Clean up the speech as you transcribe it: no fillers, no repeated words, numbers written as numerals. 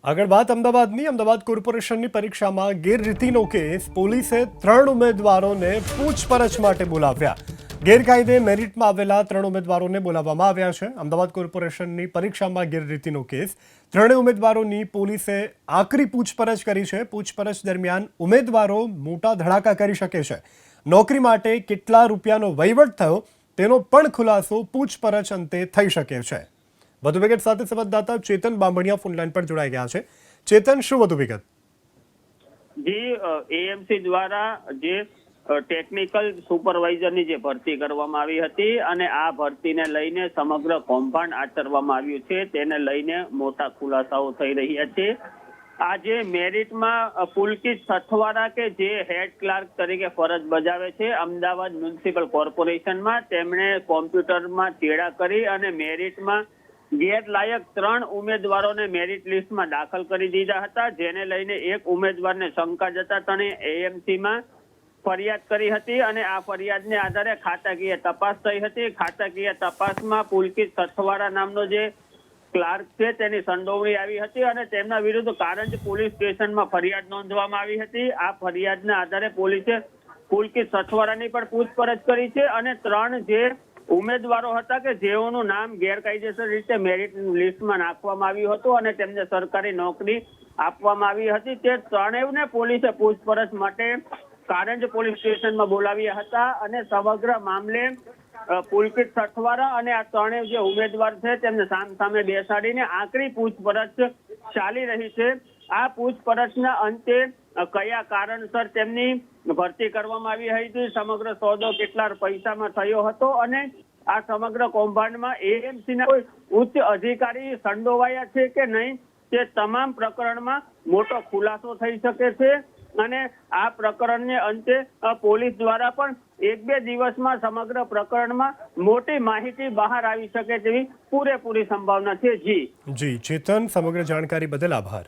આગળ વાત અમદાવાદ કોર્પોરેશનની પરીક્ષામાં ગેરરીતિનો કેસ પોલીસે 3 ઉમેદવારોને પૂછપરછ માટે બોલાવ્યા। ગેરકાયદે મેરિટમાં આવેલા 3 ઉમેદવારોને બોલાવવામાં આવ્યા છે। અમદાવાદ કોર્પોરેશનની પરીક્ષામાં ગેરરીતિનો કેસ 3 ઉમેદવારોની પોલીસે આકરી પૂછપરછ કરી છે। પૂછપરછ દરમિયાન ઉમેદવારો મોટા ધડાકા કરી શકે છે। નોકરી માટે કેટલા રૂપિયાનો વહીવટ થયો તેનો પણ ખુલાસો પૂછપરછ અંતે થઈ શકે છે। વધુ વિગત સાથે સંવાદદાતા ચેતન બામણિયા ફોનલાઈન પર જોડાઈ ગયા છે। ચેતન, શું વધુ વિગત? જી, એએમસી દ્વારા જે ટેકનિકલ સુપરવાઇઝરની જે ભરતી કરવામાં આવી હતી અને આ ભરતીને લઈને સમગ્ર કૌભાંડ આચરવામાં આવ્યું છે, તેને લઈને મોટા ખુલાસાઓ થઈ રહ્યા છે। આજે મેરિટમાં પુલકિત સથવારા કે જે હેડ ક્લાર્ક તરીકે ફરજ બજાવે છે અમદાવાદ મ્યુનિસિપલ કોર્પોરેશનમાં, તેમણે કોમ્પ્યુટરમાં ચેડા કરી અને મેરિટમાં ગેરલાયક 3 ઉમેદવારોને મેરિટ લિસ્ટમાં દાખલ કરી દીધા હતા, જેને લઈને એક ઉમેદવારને શંકા જતા તેણે એએમસીમાં ફરિયાદ કરી હતી અને આ ફરિયાદને આધારે ખાતાકીય તપાસ થઈ હતી। ખાતાકીય તપાસમાં પુલકિત સથવારા નામનો જે ક્લાર્ક છે તેની સંડોવણી આવી હતી અને તેમના વિરુદ્ધ કારંજ પોલીસ સ્ટેશનમાં ફરિયાદ નોંધવામાં આવી હતી। આ ફરિયાદના આધારે પોલીસે પુલકિત સથવારાની પણ પૂછપરછ કરી છે અને 3 જે ઉમેદવારો હતા કે જેઓનું નામ ગેરકાયદેસર રીતે મેરિટ લિસ્ટમાં નાખવામાં આવ્યું હતું અને તેમને સરકારી નોકરી આપવામાં આવી હતી, તે 3ને પોલીસે પૂછપરછ માટે કારંજ પોલીસ સ્ટેશનમાં બોલાવ્યા હતા અને સમગ્ર મામલે પુલકિત સથવારા અને આ 3 જે ઉમેદવાર છે તેમને સામે બેસાડીને આકરી પૂછપરછ ચાલી રહી છે। આ પૂછપરછના અંતે કયા કારણસર તેમની ભરતી કરવામાં આવી હતી, સમગ્ર સોદો કેટલા પૈસામાં થયો હતો અને આ સમગ્ર કૌભાંડમાં એએમસીના કોઈ ઉચ્ચ અધિકારી સંડોવાયા છે કે નહીં, તે તમામ પ્રકરણમાં મોટો ખુલાસો થઈ શકે છે અને આ પ્રકરણને અંતે પોલીસ દ્વારા પણ 1-2 દિવસમાં સમગ્ર પ્રકરણમાં મોટી માહિતી બહાર આવી શકે તેવી પૂરેપૂરી સંભાવના છે। જી ચેતન, સમગ્ર જાણકારી બદલ આભાર।